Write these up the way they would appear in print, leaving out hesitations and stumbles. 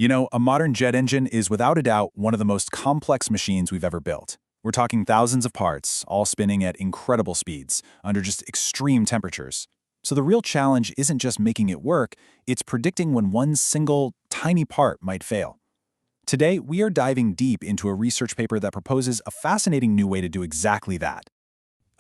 You know, a modern jet engine is without a doubt one of the most complex machines we've ever built. We're talking thousands of parts, all spinning at incredible speeds, under just extreme temperatures. So the real challenge isn't just making it work, it's predicting when one single, tiny part might fail. Today, we are diving deep into a research paper that proposes a fascinating new way to do exactly that.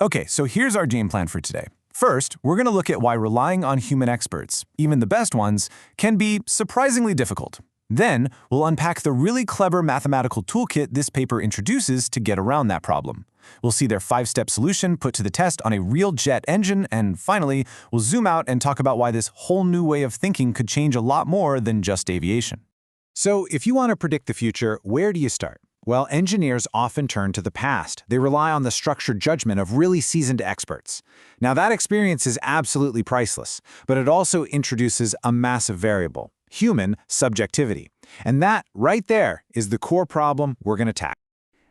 Okay, so here's our game plan for today. First, we're going to look at why relying on human experts, even the best ones, can be surprisingly difficult. Then, we'll unpack the really clever mathematical toolkit this paper introduces to get around that problem. We'll see their 5-step solution put to the test on a real jet engine, and finally, we'll zoom out and talk about why this whole new way of thinking could change a lot more than just aviation. So, if you want to predict the future, where do you start? Well, engineers often turn to the past. They rely on the structured judgment of really seasoned experts. Now, that experience is absolutely priceless, but it also introduces a massive variable: human subjectivity. And that, right there, is the core problem we're going to tackle.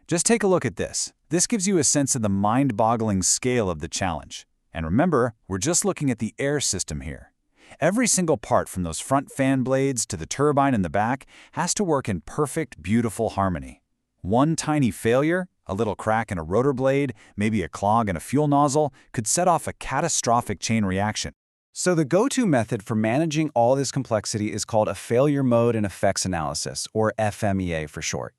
Just take a look at this. This gives you a sense of the mind-boggling scale of the challenge. And remember, we're just looking at the air system here. Every single part from those front fan blades to the turbine in the back has to work in perfect, beautiful harmony. One tiny failure, a little crack in a rotor blade, maybe a clog in a fuel nozzle, could set off a catastrophic chain reaction. So the go-to method for managing all this complexity is called a failure mode and effects analysis, or FMEA for short.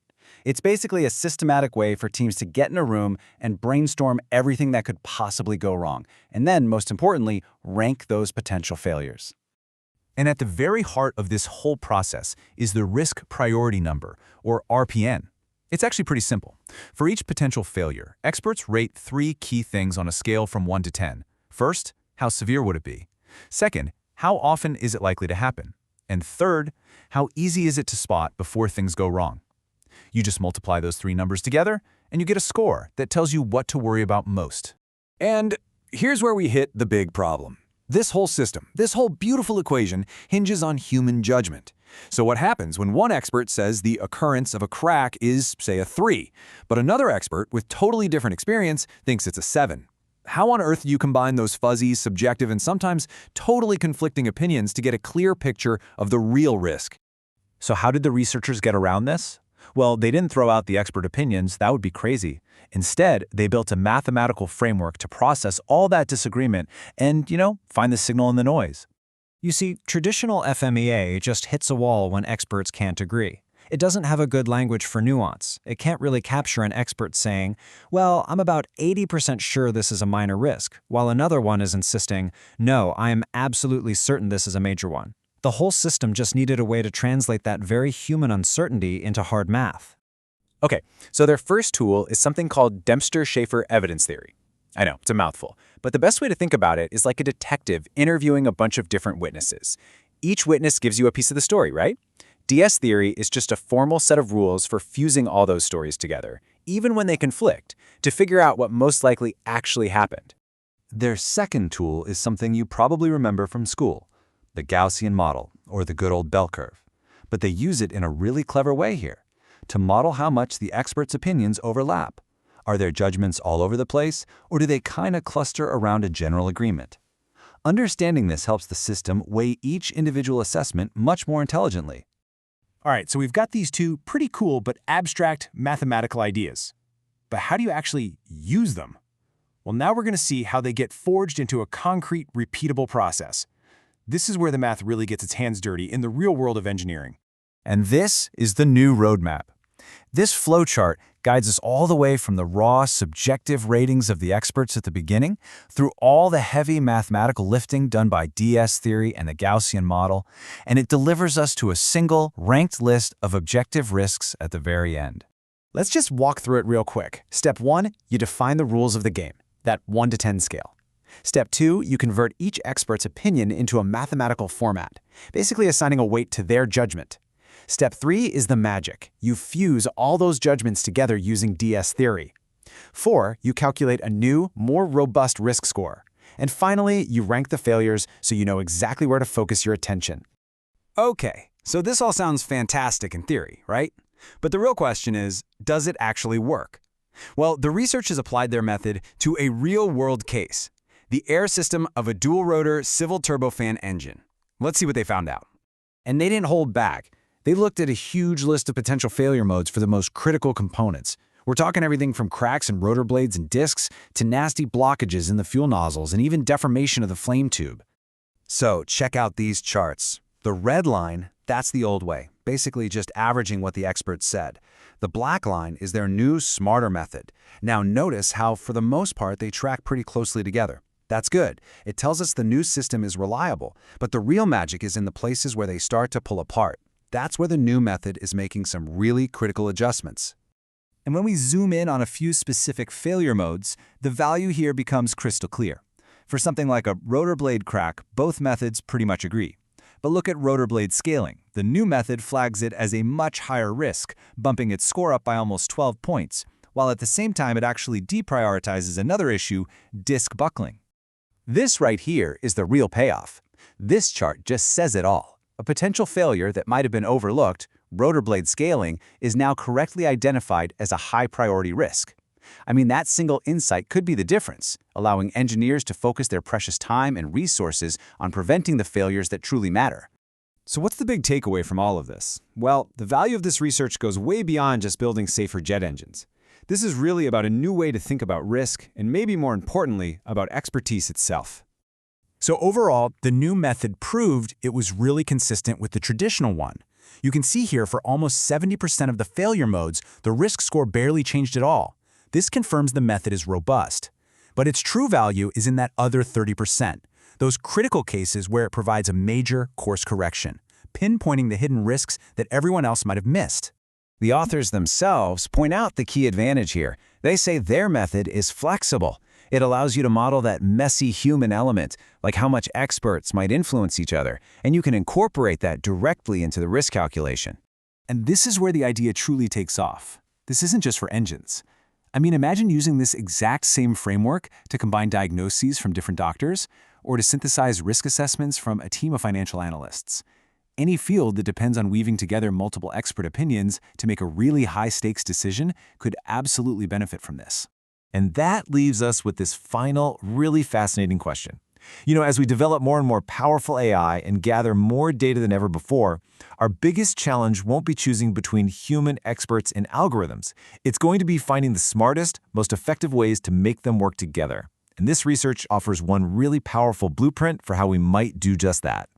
It's basically a systematic way for teams to get in a room and brainstorm everything that could possibly go wrong, and then, most importantly, rank those potential failures. And at the very heart of this whole process is the risk priority number, or RPN. It's actually pretty simple. For each potential failure, experts rate 3 key things on a scale from 1 to 10. First, how severe would it be? Second, how often is it likely to happen? And third, how easy is it to spot before things go wrong? You just multiply those 3 numbers together, and you get a score that tells you what to worry about most. And here's where we hit the big problem. This whole system, this whole beautiful equation, hinges on human judgment. So what happens when one expert says the occurrence of a crack is, say, a 3, but another expert with totally different experience thinks it's a 7? How on earth do you combine those fuzzy, subjective, and sometimes totally conflicting opinions to get a clear picture of the real risk? So how did the researchers get around this? Well, they didn't throw out the expert opinions, that would be crazy. Instead, they built a mathematical framework to process all that disagreement and, find the signal in the noise. You see, traditional FMEA just hits a wall when experts can't agree. It doesn't have a good language for nuance. It can't really capture an expert saying, well, I'm about 80% sure this is a minor risk, while another one is insisting, no, I am absolutely certain this is a major one. The whole system just needed a way to translate that very human uncertainty into hard math. Okay, so their first tool is something called Dempster-Shafer evidence theory. I know, it's a mouthful, but the best way to think about it is like a detective interviewing a bunch of different witnesses. Each witness gives you a piece of the story, right? DS theory is just a formal set of rules for fusing all those stories together, even when they conflict, to figure out what most likely actually happened. Their second tool is something you probably remember from school, the Gaussian model, or the good old bell curve. But they use it in a really clever way here, to model how much the experts' opinions overlap. Are their judgments all over the place, or do they kind of cluster around a general agreement? Understanding this helps the system weigh each individual assessment much more intelligently. All right, so we've got these 2 pretty cool but abstract mathematical ideas. But how do you actually use them? Well, now we're going to see how they get forged into a concrete, repeatable process. This is where the math really gets its hands dirty in the real world of engineering. And this is the new roadmap. This flowchart guides us all the way from the raw, subjective ratings of the experts at the beginning through all the heavy mathematical lifting done by DS theory and the Gaussian model, and it delivers us to a single, ranked list of objective risks at the very end. Let's just walk through it real quick. Step 1, you define the rules of the game, that 1 to 10 scale. Step 2, you convert each expert's opinion into a mathematical format, basically assigning a weight to their judgment. Step 3 is the magic. You fuse all those judgments together using DS theory. 4, you calculate a new, more robust risk score. And finally, you rank the failures so you know exactly where to focus your attention. Okay, so this all sounds fantastic in theory, right? But the real question is, does it actually work? Well, the researchers applied their method to a real-world case, the air system of a dual-rotor civil turbofan engine. Let's see what they found out. And they didn't hold back. They looked at a huge list of potential failure modes for the most critical components. We're talking everything from cracks in rotor blades and discs to nasty blockages in the fuel nozzles and even deformation of the flame tube. So check out these charts. The red line, that's the old way, basically just averaging what the experts said. The black line is their new, smarter method. Now notice how, for the most part, they track pretty closely together. That's good. It tells us the new system is reliable, but the real magic is in the places where they start to pull apart. That's where the new method is making some really critical adjustments. And when we zoom in on a few specific failure modes, the value here becomes crystal clear. For something like a rotor blade crack, both methods pretty much agree. But look at rotor blade scaling. The new method flags it as a much higher risk, bumping its score up by almost 12 points, while at the same time it actually deprioritizes another issue, disc buckling. This right here is the real payoff. This chart just says it all. A potential failure that might have been overlooked, rotor blade scaling, is now correctly identified as a high-priority risk. I mean, that single insight could be the difference, allowing engineers to focus their precious time and resources on preventing the failures that truly matter. So what's the big takeaway from all of this? Well, the value of this research goes way beyond just building safer jet engines. This is really about a new way to think about risk, and maybe more importantly, about expertise itself. So overall, the new method proved it was really consistent with the traditional one. You can see here for almost 70% of the failure modes, the risk score barely changed at all. This confirms the method is robust. But its true value is in that other 30%, those critical cases where it provides a major course correction, pinpointing the hidden risks that everyone else might have missed. The authors themselves point out the key advantage here. They say their method is flexible. It allows you to model that messy human element, like how much experts might influence each other, and you can incorporate that directly into the risk calculation. And this is where the idea truly takes off. This isn't just for engines. I mean, imagine using this exact same framework to combine diagnoses from different doctors, or to synthesize risk assessments from a team of financial analysts. Any field that depends on weaving together multiple expert opinions to make a really high-stakes decision could absolutely benefit from this. And that leaves us with this final, really fascinating question. As we develop more and more powerful AI and gather more data than ever before, our biggest challenge won't be choosing between human experts and algorithms. It's going to be finding the smartest, most effective ways to make them work together. And this research offers one really powerful blueprint for how we might do just that.